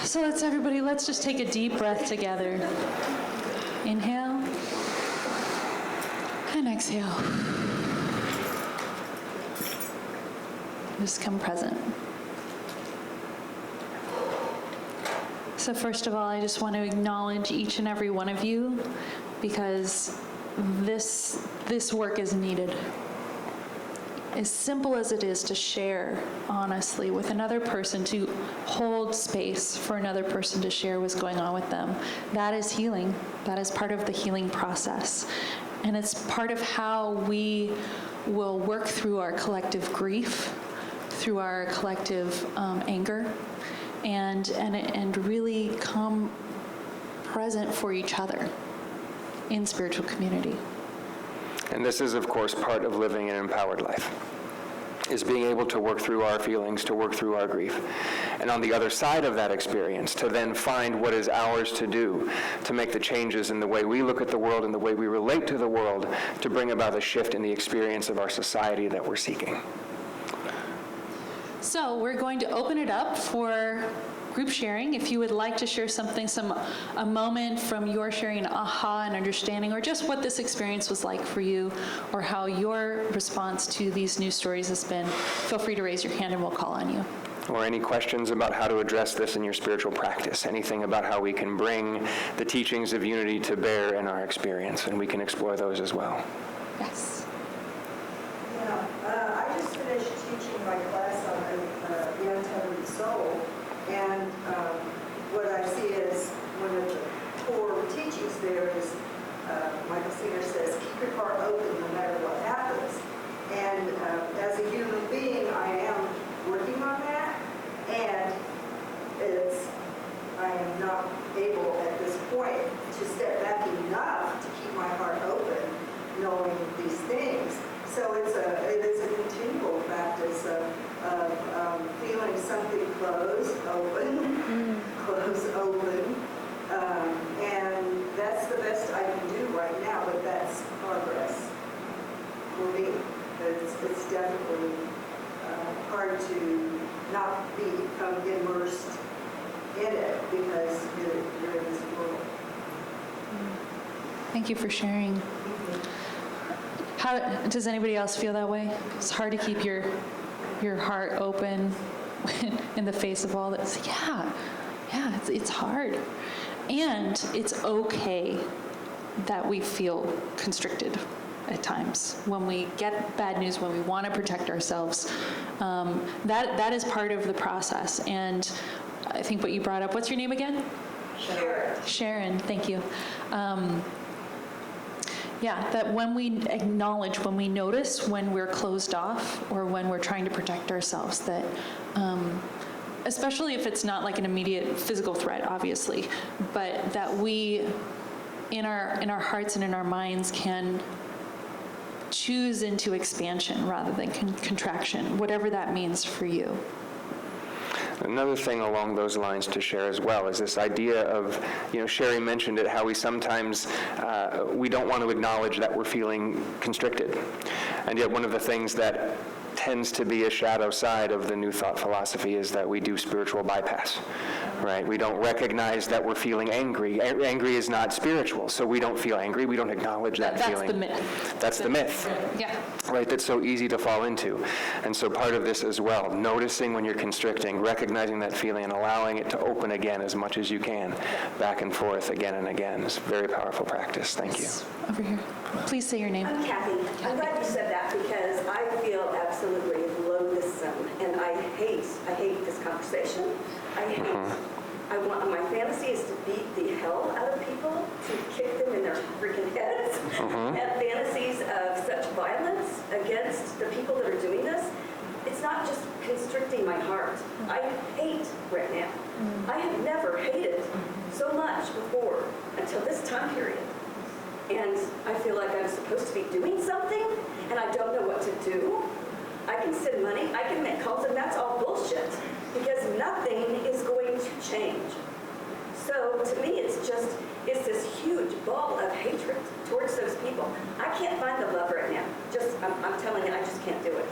So let's just take a deep breath together. Inhale and exhale. Just come present. So first of all, I just want to acknowledge each and every one of you, because this work is needed. As simple as it is to share honestly with another person, to hold space for another person to share what's going on with them, that is healing. That is part of the healing process. And it's part of how we will work through our collective grief, through our collective anger, and really come present for each other in spiritual community. And this is, of course, part of living an empowered life, is being able to work through our feelings, to work through our grief. And on the other side of that experience, to then find what is ours to do, to make the changes in the way we look at the world and the way we relate to the world, to bring about a shift in the experience of our society that we're seeking. So we're going to open it up for group sharing. If you would like to share something, a moment from your sharing, an aha and understanding, or just what this experience was like for you, or how your response to these news stories has been, feel free to raise your hand and we'll call on you. Or any questions about how to address this in your spiritual practice, anything about how we can bring the teachings of unity to bear in our experience, and we can explore those as well. Yes. Yeah, I just finished teaching my class on the untethered soul. And what I see is one of the core teachings there is, Michael Singer says, keep your heart open no matter what happens. And as a human being, I am working on that. And I am not able at this point to step back enough to keep my heart open, knowing these things. So it is a continual practice of feeling something close, open, close, open. And that's the best I can do right now, but that's progress for me. It's definitely hard to not become immersed in it because you're in this world. Thank you for sharing. How does anybody else feel that way? It's hard to keep your heart open in the face of all this. Yeah, it's hard. And it's okay that we feel constricted at times. When we get bad news, when we want to protect ourselves, that is part of the process. And I think what you brought up, what's your name again? Sharon, thank you. Yeah, that when we acknowledge, when we notice when we're closed off or when we're trying to protect ourselves, that especially if it's not like an immediate physical threat, obviously, but that we, in our hearts and in our minds, can choose into expansion rather than contraction, whatever that means for you. Another thing along those lines to share as well is this idea of, Sherry mentioned it, how we sometimes, we don't want to acknowledge that we're feeling constricted. And yet one of the things that tends to be a shadow side of the New Thought philosophy is that we do spiritual bypass, right? We don't recognize that we're feeling angry. Angry is not spiritual, so we don't feel angry. We don't acknowledge that feeling. That's the myth. That's the myth. Yeah. Right, that's so easy to fall into. And so part of this as well, noticing when you're constricting, recognizing that feeling and allowing it to open again as much as you can, back and forth again and again, is a very powerful practice. Thank you. Over here. Please say your name. I'm Kathy. I'm glad you said that because I feel absolutely loathsome, and I hate this conversation. My fantasy is to beat the hell out of people, to kick them in their freaking heads. Have fantasies of such violence against the people that are doing this. It's not just constricting my heart. I hate right now. I have never hated so much before until this time period. And I feel like I'm supposed to be doing something, and I don't know what to do. I can send money, I can make calls, and that's all bullshit, because nothing is going to change. So to me, it's this huge ball of hatred towards those people. I can't find the love right now. I'm telling you, I just can't do it.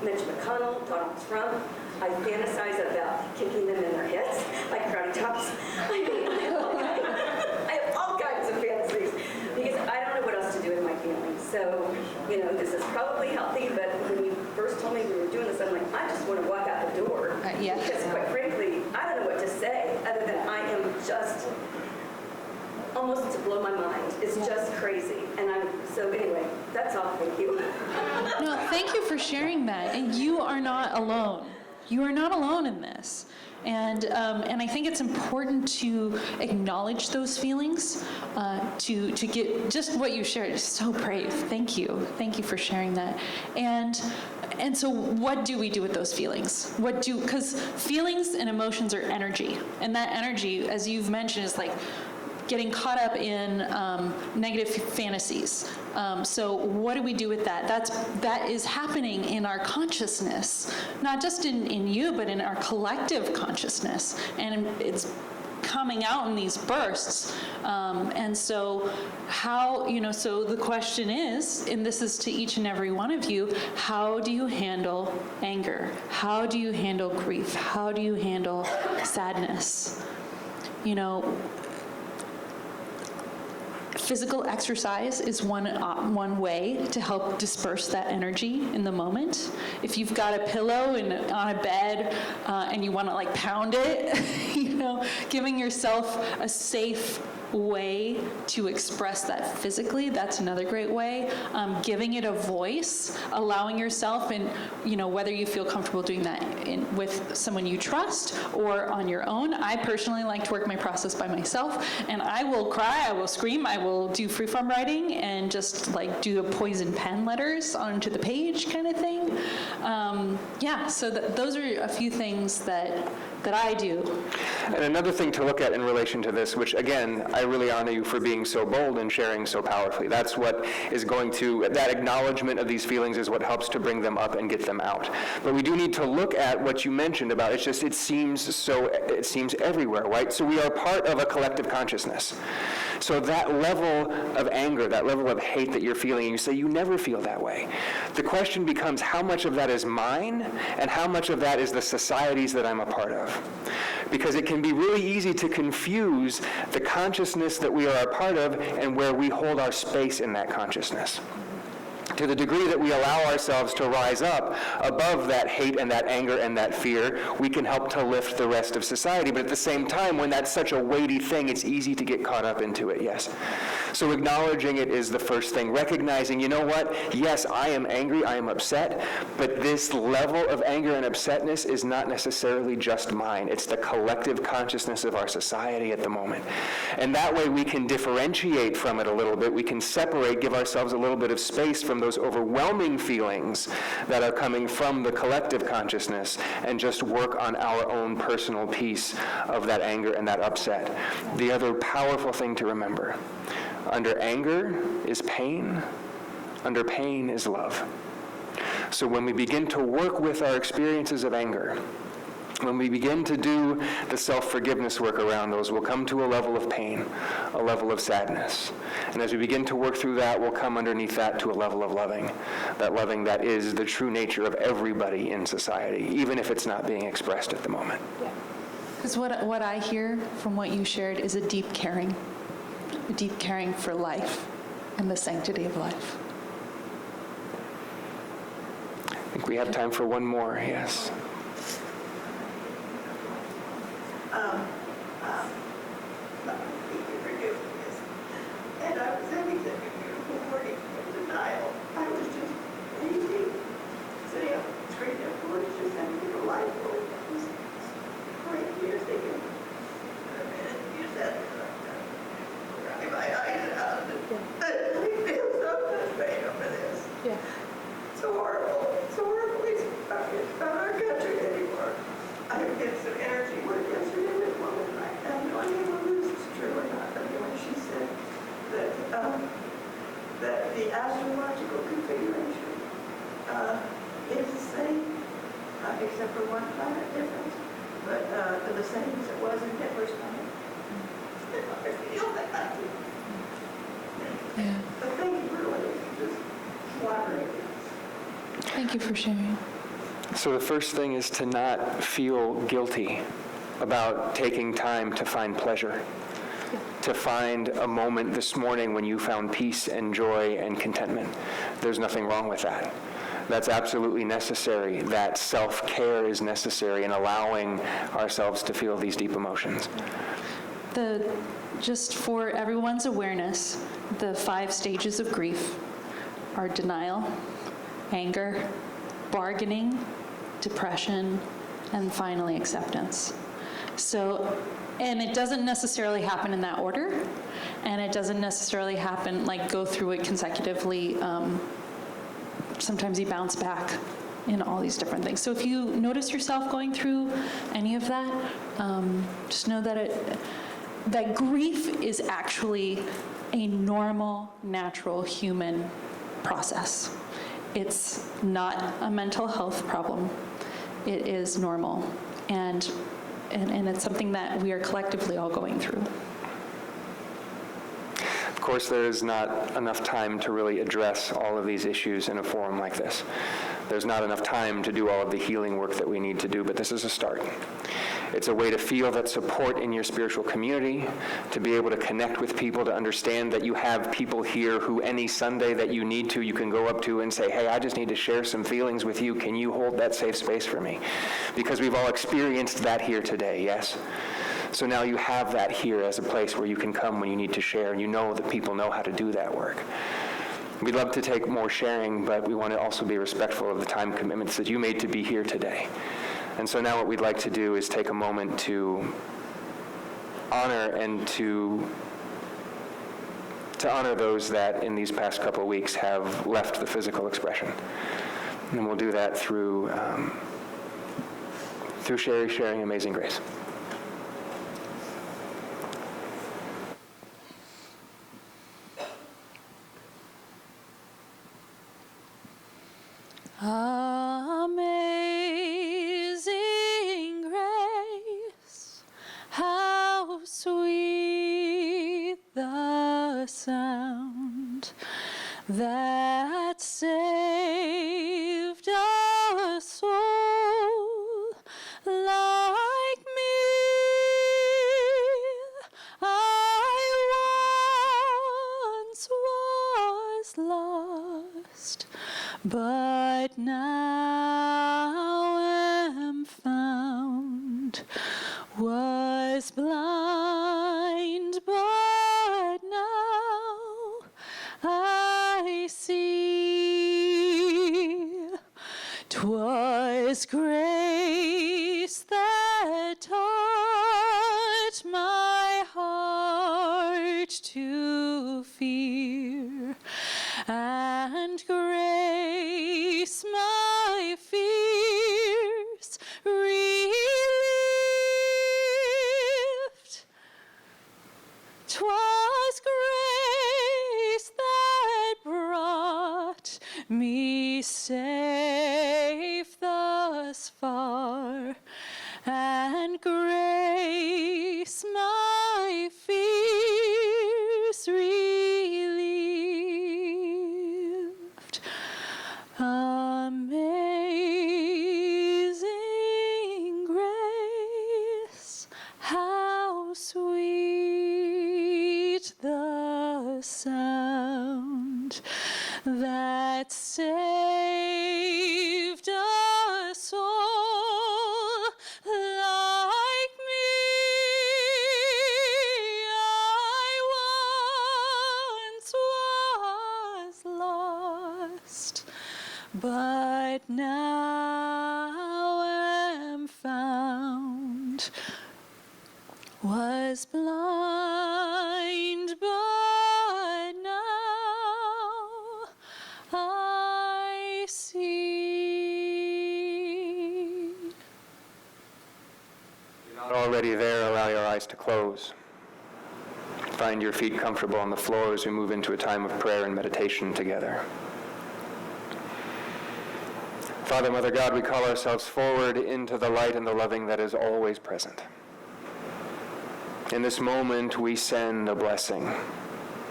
Mitch McConnell, Donald Trump, I fantasize about kicking them in their heads like karate chops. I mean, I have all kinds of fantasies because I don't know what else to do with my feelings. So, this is probably healthy, but when you first told me we were doing this, I'm like, I just want to walk out the door. Yeah. Because quite frankly, I don't know what to say other than I am just almost to blow my mind. It's just crazy. And so anyway, that's all. Thank you. No, thank you for sharing that. And you are not alone. You are not alone in this. And I think it's important to acknowledge those feelings, to get just what you shared is so brave. Thank you. Thank you for sharing that. And so what do we do with those feelings? Because feelings and emotions are energy. And that energy, as you've mentioned, is like getting caught up in negative fantasies. So what do we do with that? That is happening in our consciousness, not just in you, but in our collective consciousness. And it's coming out in these bursts. And so so the question is, and this is to each and every one of you, how do you handle anger? How do you handle grief? How do you handle sadness? Physical exercise is one way to help disperse that energy in the moment. If you've got a pillow on a bed and you want to pound it, giving yourself a safe way to express that physically, that's another great way. Giving it a voice, allowing yourself, and whether you feel comfortable doing that with someone you trust or on your own. I personally like to work my process by myself, and I will cry, I will scream, I will do freeform writing and just do the poison pen letters onto the page kind of thing. So those are a few things that I do. And another thing to look at in relation to this, which again, I really honor you for being so bold and sharing so powerfully. That's what is that acknowledgement of these feelings is what helps to bring them up and get them out. But we do need to look at what you mentioned about it seems everywhere, right? So we are part of a collective consciousness. So that level of anger, that level of hate that you're feeling, you say you never feel that way. The question becomes how much of that is mine and how much of that is the societies that I'm a part of. Because it can be really easy to confuse the consciousness that we are a part of and where we hold our space in that consciousness. To the degree that we allow ourselves to rise up above that hate and that anger and that fear, we can help to lift the rest of society. But at the same time, when that's such a weighty thing, it's easy to get caught up into it, yes. So acknowledging it is the first thing. Recognizing, you know what? Yes, I am angry, I am upset, but this level of anger and upsetness is not necessarily just mine. It's the collective consciousness of our society at the moment. And that way we can differentiate from it a little bit. We can separate, give ourselves a little bit of space from those overwhelming feelings that are coming from the collective consciousness and just work on our own personal piece of that anger and that upset. The other powerful thing to remember, under anger is pain, under pain is love. So when we begin to work with our experiences of anger, when we begin to do the self-forgiveness work around those, we'll come to a level of pain, a level of sadness. And as we begin to work through that, we'll come underneath that to a level of loving that is the true nature of everybody in society, even if it's not being expressed at the moment. Because what I hear from what you shared is a deep caring for life and the sanctity of life. I think we have time for one more, yes. And I was having such a beautiful morning of denial. I was just lazy, sitting up, screaming up, Lord, it's just having a life, Lord. It was great. You're thinking, you said, crying my eyes out. I feel so much pain over this. Yeah. It's horrible. It's horrible. It's not our country anymore. I get some energy work yesterday with a woman, and I have no idea whether this is true or not. But anyway, she said that the astrological configuration is the same, except for one planet difference, but the same as it was in Hitler's time. I feel that. Yeah. But thank you for letting me just elaborate. Thank you for sharing. So the first thing is to not feel guilty about taking time to find pleasure, to find a moment this morning when you found peace and joy and contentment. There's nothing wrong with that. That's absolutely necessary. That self-care is necessary in allowing ourselves to feel these deep emotions. Just for everyone's awareness, the 5 stages of grief are denial, anger, bargaining, depression, and finally acceptance. So, and it doesn't necessarily happen in that order, and it doesn't necessarily happen, like go through it consecutively. Sometimes you bounce back in all these different things. So if you notice yourself going through any of that, just know that grief is actually a normal, natural human process. It's not a mental health problem. It is normal, and it's something that we are collectively all going through. Of course, there is not enough time to really address all of these issues in a forum like this. There's not enough time to do all of the healing work that we need to do, but this is a start. It's a way to feel that support in your spiritual community, to be able to connect with people, to understand that you have people here who any Sunday that you need to, you can go up to and say, hey, I just need to share some feelings with you. Can you hold that safe space for me? Because we've all experienced that here today, yes? So now you have that here as a place where you can come when you need to share, and you know that people know how to do that work. We'd love to take more sharing, but we want to also be respectful of the time commitments that you made to be here today. And so now what we'd like to do is take a moment to honor and to honor those that in these past couple of weeks have left the physical expression. And we'll do that through Sherry sharing Amazing Grace. Amazing grace, how sweet the sound that saved a soul like me. I once was lost, but now am found, was blind, but now I see. 'Twas grace that taught my heart to fear, and grace my fears relieved. 'Twas grace that brought me safe thus far, and grace my fears relieved. Amazing grace, how sweet the sound that saved a soul like me. I once was lost, but now am found, was blind, but now I see. If you're not already there, allow your eyes to close. Find your feet comfortable on the floor as we move into a time of prayer and meditation together. Father, Mother God, we call ourselves forward into the light and the loving that is always present. In this moment, we send a blessing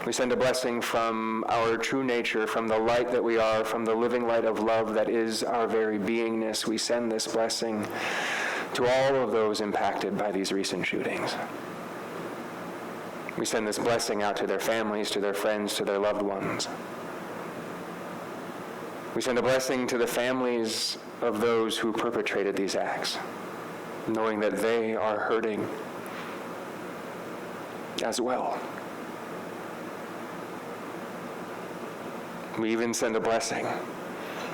We send a blessing from our true nature, from the light that we are, from the living light of love that is our very beingness. We send this blessing to all of those impacted by these recent shootings. We send this blessing out to their families, to their friends, to their loved ones. We send a blessing to the families of those who perpetrated these acts, knowing that they are hurting as well. We even send a blessing,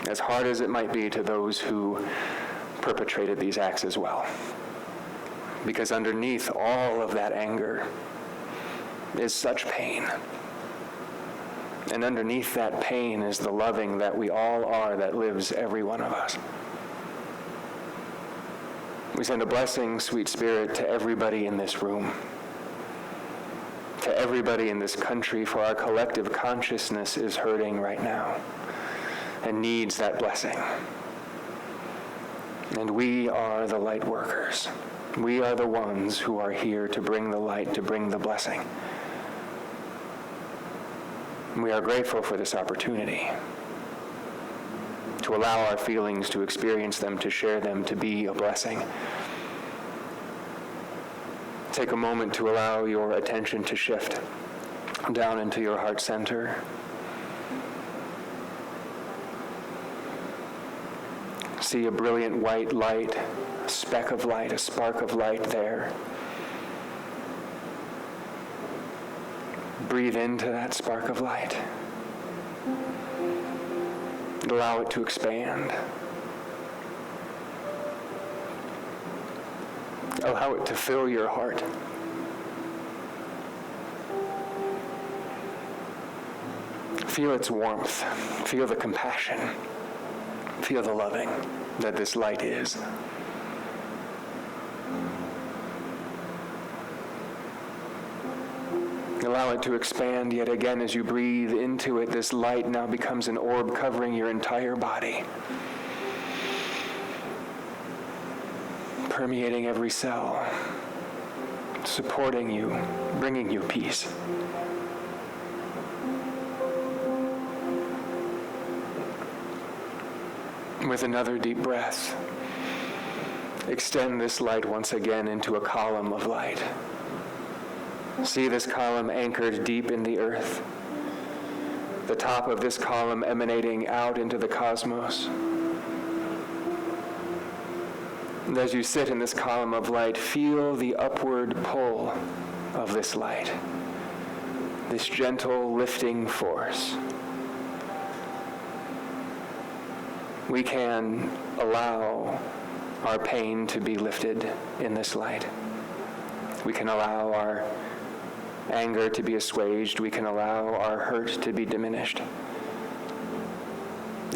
as hard as it might be, to those who perpetrated these acts as well. Because underneath all of that anger is such pain. And underneath that pain is the loving that we all are that lives every one of us. We send a blessing, sweet Spirit, to everybody in this room, to everybody in this country, for our collective consciousness is hurting right now and needs that blessing. And we are the light workers. We are the ones who are here to bring the light, to bring the blessing. We are grateful for this opportunity to allow our feelings, to experience them, to share them, to be a blessing. Take a moment to allow your attention to shift down into your heart center. See a brilliant white light, a speck of light, a spark of light there. Breathe into that spark of light. Allow it to expand. Allow it to fill your heart. Feel its warmth. Feel the compassion. Feel the loving that this light is. Allow it to expand yet again as you breathe into it. This light now becomes an orb covering your entire body, permeating every cell, supporting you, bringing you peace. With another deep breath, extend this light once again into a column of light. See this column anchored deep in the earth, the top of this column emanating out into the cosmos. And as you sit in this column of light, feel the upward pull of this light, this gentle lifting force. We can allow our pain to be lifted in this light. We can allow our anger to be assuaged. We can allow our hurt to be diminished.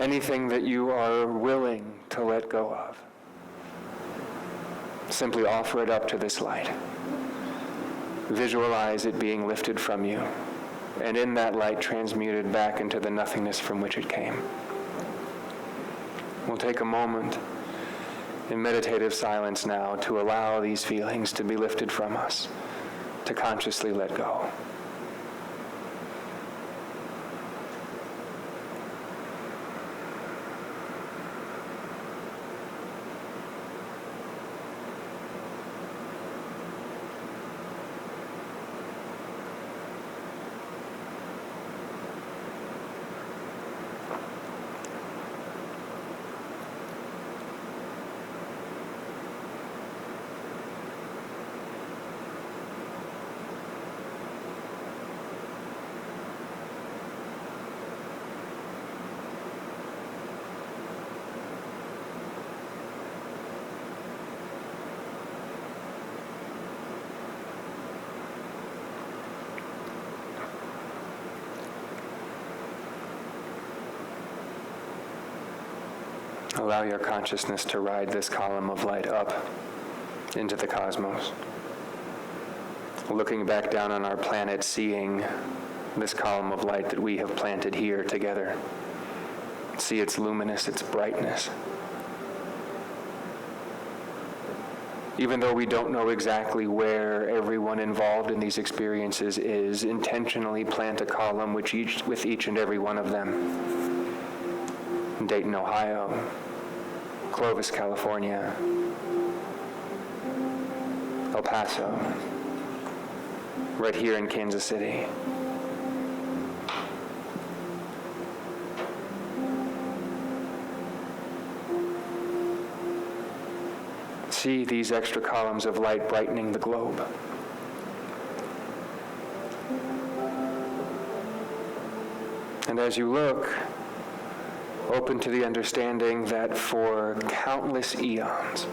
Anything that you are willing to let go of, simply offer it up to this light. Visualize it being lifted from you, and in that light transmuted back into the nothingness from which it came. We'll take a moment in meditative silence now to allow these feelings to be lifted from us, to consciously let go. Allow your consciousness to ride this column of light up into the cosmos. Looking back down on our planet, seeing this column of light that we have planted here together. See its luminous, its brightness. even though we don't know exactly where everyone involved in these experiences is, intentionally plant a column with each and every one of them. Dayton, Ohio, Clovis, California, El Paso, right here in Kansas City. See these extra columns of light brightening the globe. And as you look, open to the understanding that for countless eons,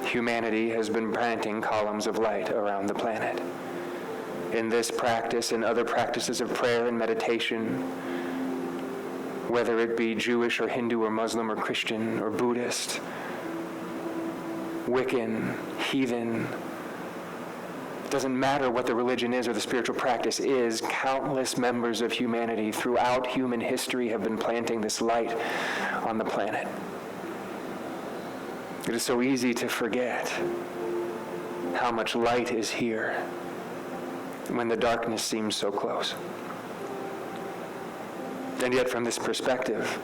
humanity has been planting columns of light around the planet. In this practice and other practices of prayer and meditation, whether it be Jewish or Hindu or Muslim or Christian or Buddhist, Wiccan, heathen, it doesn't matter what the religion is or the spiritual practice is, countless members of humanity throughout human history have been planting this light on the planet. It is so easy to forget how much light is here when the darkness seems so close. And yet from this perspective,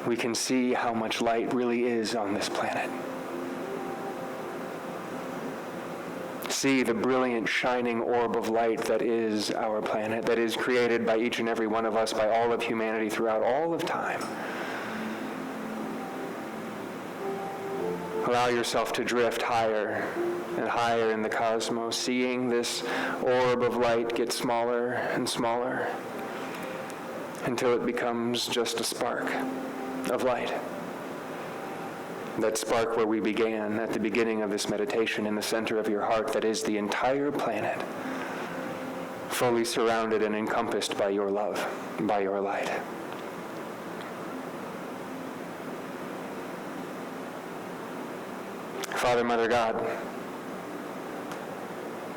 we can see how much light really is on this planet. See the brilliant, shining orb of light that is our planet, that is created by each and every one of us, by all of humanity throughout all of time. Allow yourself to drift higher and higher in the cosmos, seeing this orb of light get smaller and smaller until it becomes just a spark of light. That spark where we began at the beginning of this meditation, in the center of your heart, that is the entire planet, fully surrounded and encompassed by your love, by your light. Father, Mother, God,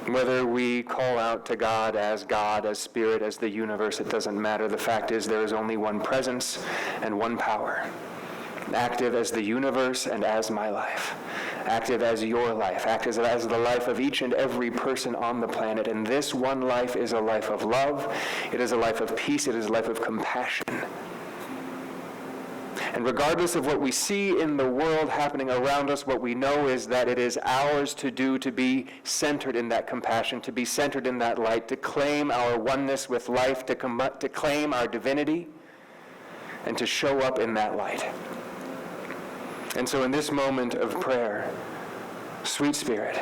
whether we call out to God, as Spirit, as the universe, it doesn't matter. The fact is there is only one presence and one power, active as the universe and as my life, active as your life, active as the life of each and every person on the planet. And this one life is a life of love. It is a life of peace. It is a life of compassion. And regardless of what we see in the world happening around us, what we know is that it is ours to do, to be centered in that compassion, to be centered in that light, to claim our oneness with life, to claim our divinity, and to show up in that light. And so in this moment of prayer, sweet Spirit,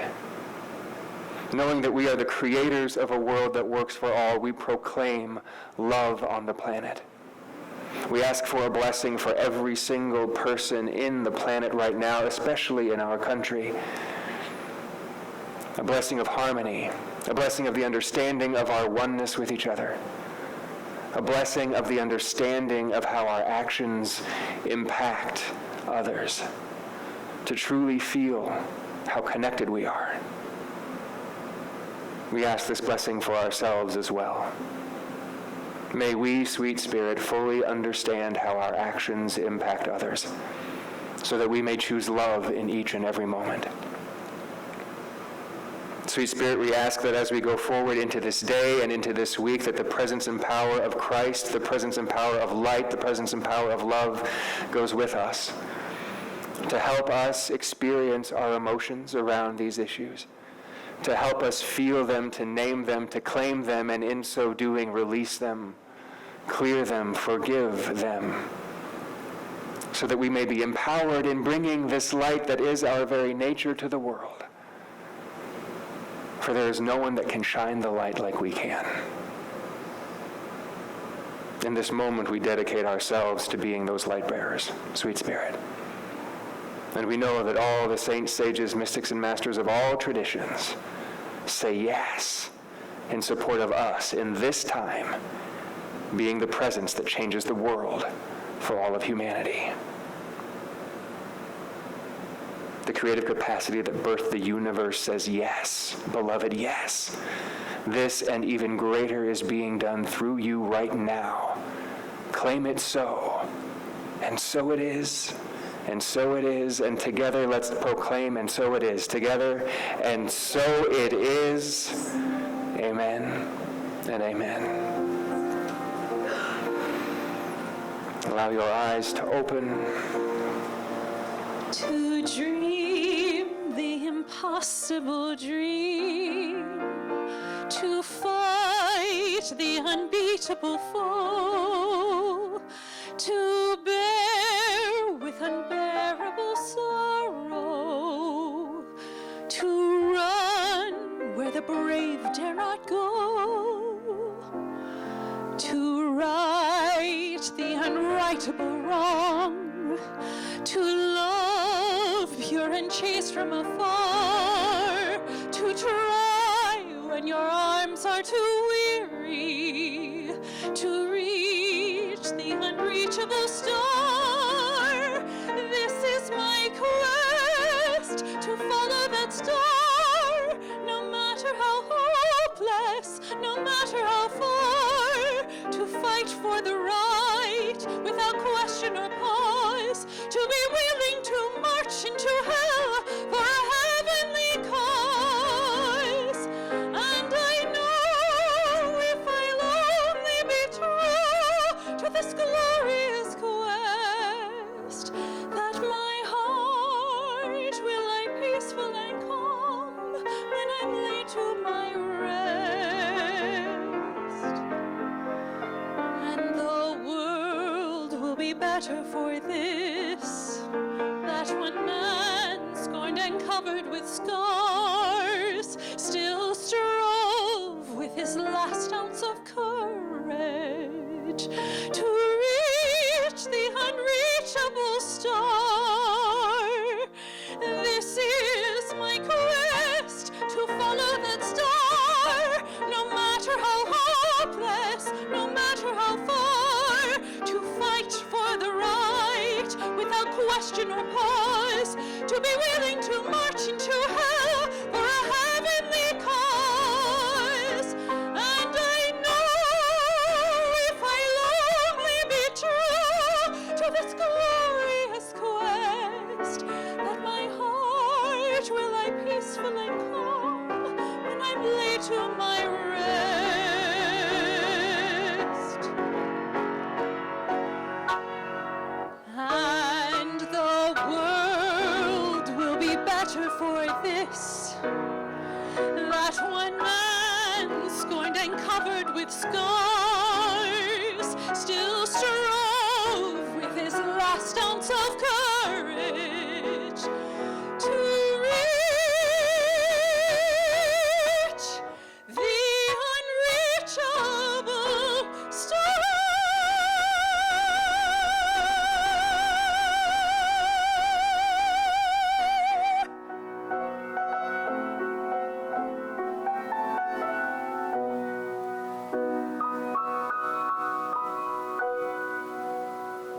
knowing that we are the creators of a world that works for all, we proclaim love on the planet. We ask for a blessing for every single person in the planet right now, especially in our country. A blessing of harmony, a blessing of the understanding of our oneness with each other, a blessing of the understanding of how our actions impact others, to truly feel how connected we are. We ask this blessing for ourselves as well. May we, sweet Spirit, fully understand how our actions impact others, so that we may choose love in each and every moment. Sweet Spirit, we ask that as we go forward into this day and into this week, that the presence and power of Christ, the presence and power of light, the presence and power of love goes with us to help us experience our emotions around these issues, to help us feel them, to name them, to claim them, and in so doing, release them, clear them, forgive them, so that we may be empowered in bringing this light that is our very nature to the world. For there is no one that can shine the light like we can. In this moment, we dedicate ourselves to being those light bearers, sweet Spirit. And we know that all the saints, sages, mystics, and masters of all traditions say yes in support of us in this time, being the presence that changes the world for all of humanity. The creative capacity that birthed the universe says yes, beloved, yes. This and even greater is being done through you right now. Claim it so, and so it is, And so it is, and together let's proclaim, and so it is. Together, and so it is. Amen and amen. Allow your eyes to open. To dream the impossible dream, to fight the unbeatable foe, to bear with unbearable sorrow, to run where the brave dare not go, to right the unrightable wrong, to love pure and chaste from afar, to try when your arms are too weary, to reach the unreachable star. This is my quest, to follow that star, no matter how hopeless, no matter how far, to fight for the right without question or pause, to be willing to march into hell for a heavenly cause. And I know if I'll only be true to this glorious quest, that my heart will lie peaceful and calm when I'm laid to my rest. And the world will be better for this, that one man scorned and covered with scars still strove with his last ounce of courage to reach the unreachable star. This is my quest, to follow that star, no matter how hopeless, no matter how far, to fight for the right without question or pause, to be willing to march into hell for a heavenly cause. And I know if I'll only be true to this glorious quest, that my heart will lie peaceful and calm when I'm laid to my rest. And the world will be better for this, that one man scorned and covered with scars still strove with his last ounce of courage